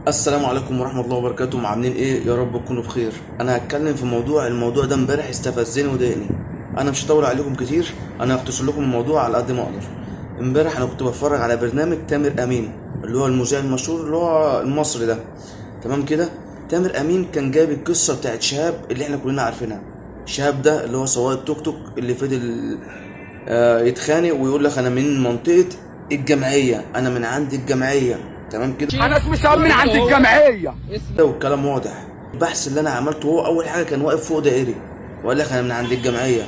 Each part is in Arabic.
السلام عليكم ورحمة الله وبركاته. عاملين ايه؟ يا رب تكونوا بخير. انا هتكلم في الموضوع ده امبارح استفزني وضايقني. انا مش هطول عليكم كتير، انا هختصر لكم الموضوع على قد ما اقدر. امبارح انا كنت بتفرج على برنامج تامر امين، اللي هو المذيع المشهور اللي هو المصري ده. تمام كده. تامر امين كان جايب القصة بتاعت شهاب اللي احنا كلنا عارفينها. شهاب ده اللي هو سواق التوك توك اللي فضل يتخانق ويقول لك انا من منطقة الجمعية، انا من عند الجمعية. تمام كده. انا اسمي شهاب من عند الجمعيه. والكلام واضح. البحث اللي انا عملته، هو اول حاجه كان واقف فوق دائري وقال لك انا من عند الجمعيه.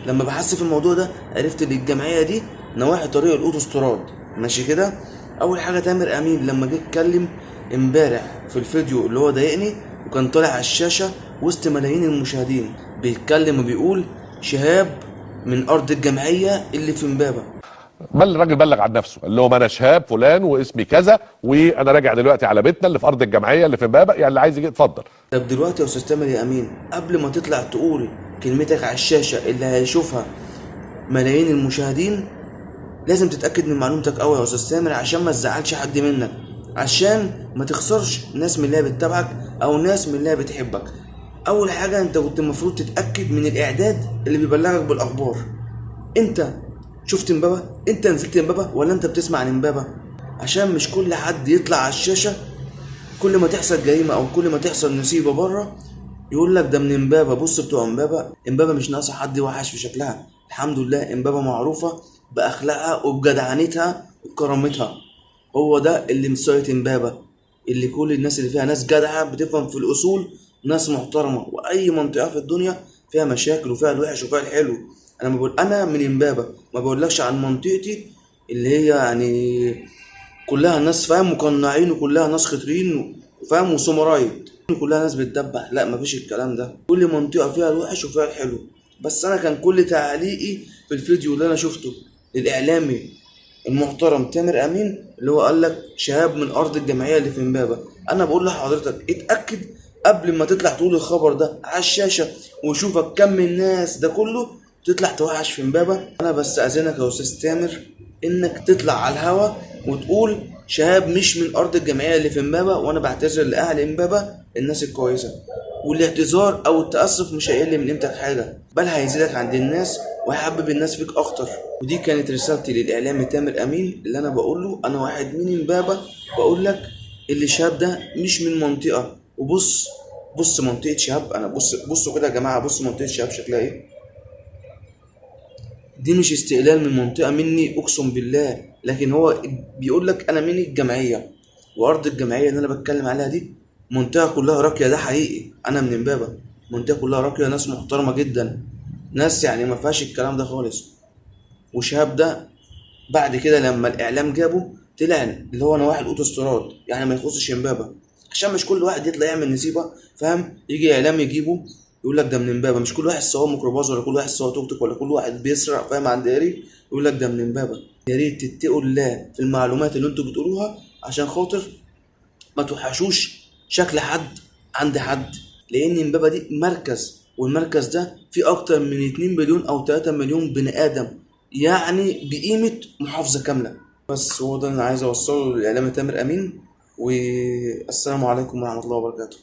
لما بحثت في الموضوع ده عرفت ان الجمعيه دي نواحي طريق الاوتوستراد. ماشي كده. اول حاجه تامر امين لما جه اتكلم امبارح في الفيديو اللي هو ضايقني، وكان طالع على الشاشه وسط ملايين المشاهدين بيتكلم وبيقول شهاب من ارض الجمعيه اللي في امبابه. الراجل بلغ عن نفسه، قال لهم انا شهاب فلان واسمي كذا وانا راجع دلوقتي على بيتنا اللي في ارض الجمعيه اللي في امبابه، يعني اللي عايز يجي اتفضل. طب دلوقتي يا استاذ تامر يا امين، قبل ما تطلع تقول كلمتك على الشاشه اللي هيشوفها ملايين المشاهدين، لازم تتاكد من معلومتك قوي يا استاذ تامر، عشان ما تزعلش حد منك، عشان ما تخسرش ناس من اللي هي بتتابعك او ناس من اللي هي بتحبك. اول حاجه انت كنت المفروض تتاكد من الاعداد اللي بيبلغك بالاخبار. انت شفت امبابه؟ انت نزلت امبابه ولا انت بتسمع عن امبابه؟ عشان مش كل حد يطلع على الشاشه كل ما تحصل جريمه او كل ما تحصل نصيبه بره يقول لك ده من امبابه. بص بتوع امبابه، امبابه مش ناقصه حد يوحش في شكلها. الحمد لله امبابه معروفه باخلاقها وبجدعنتها وبكرامتها. هو ده اللي مسيط امبابه، اللي كل الناس اللي فيها ناس جدعه بتفهم في الاصول، ناس محترمه. واي منطقه في الدنيا فيها مشاكل وفيها الوحش وفيها الحلو. انا بقول انا من امبابه، ما بقولكش عن منطقتي اللي هي يعني كلها ناس فاهم مقنعين وكلها ناس خطرين وفاهم وسمرايد، كلها ناس بتدبح. لا، مفيش الكلام ده. كل منطقة فيها الوحش وفيها الحلو. بس انا كان كل تعليقي في الفيديو اللي انا شفته للاعلامي المحترم تامر امين اللي هو قال لك شهاب من ارض الجمعية اللي في امبابة، انا بقول لحضرتك اتأكد قبل ما تطلع تقول الخبر ده على الشاشة وشوفك كم الناس ده كله تطلع توحش في امبابة. انا بس اذنك يا استاذ تامر انك تطلع على الهوا وتقول شهاب مش من ارض الجمعيه اللي في امبابه، وانا بعتذر لاهل امبابه الناس الكويسه. والاعتذار او التاسف مش هيقل من قيمتك حاجه، بل هيزيدك عند الناس وهيحبب الناس فيك اكتر. ودي كانت رسالتي للاعلامي تامر امين اللي انا بقول له انا واحد من امبابه، بقول لك اللي شهاب ده مش من منطقه. وبص، بص منطقه شهاب، انا بصوا كده يا جماعه، بص منطقه شهاب شكلها ايه. دي مش استقلال من منطقة مني أقسم بالله، لكن هو بيقول لك أنا من الجمعية، وأرض الجمعية اللي أنا بتكلم عليها دي منطقة كلها راقية. ده حقيقي، أنا من إمبابة. منطقة كلها راقية، ناس محترمة جدا، ناس يعني ما فيهاش الكلام ده خالص. وشهاب ده بعد كده لما الإعلام جابه طلع اللي هو نواحي الأوتوستراد، يعني ما يخصش إمبابة، عشان مش كل واحد يطلع يعمل نسيبة فاهم، يجي إعلام يجيبه يقول لك ده من امبابه. مش كل واحد سواق ميكروباص ولا كل واحد سواق توك توك ولا كل واحد بيسرق فاهم عند داري يقول لك ده من امبابه. يا ريت تتقوا الله في المعلومات اللي انتوا بتقولوها عشان خاطر ما توحشوش شكل حد عند حد، لان امبابه دي مركز، والمركز ده فيه اكتر من 2 مليون او 3 مليون بني ادم، يعني بقيمه محافظه كامله. بس هو ده اللي انا عايز اوصله للاعلامي تامر امين. والسلام عليكم ورحمه الله وبركاته.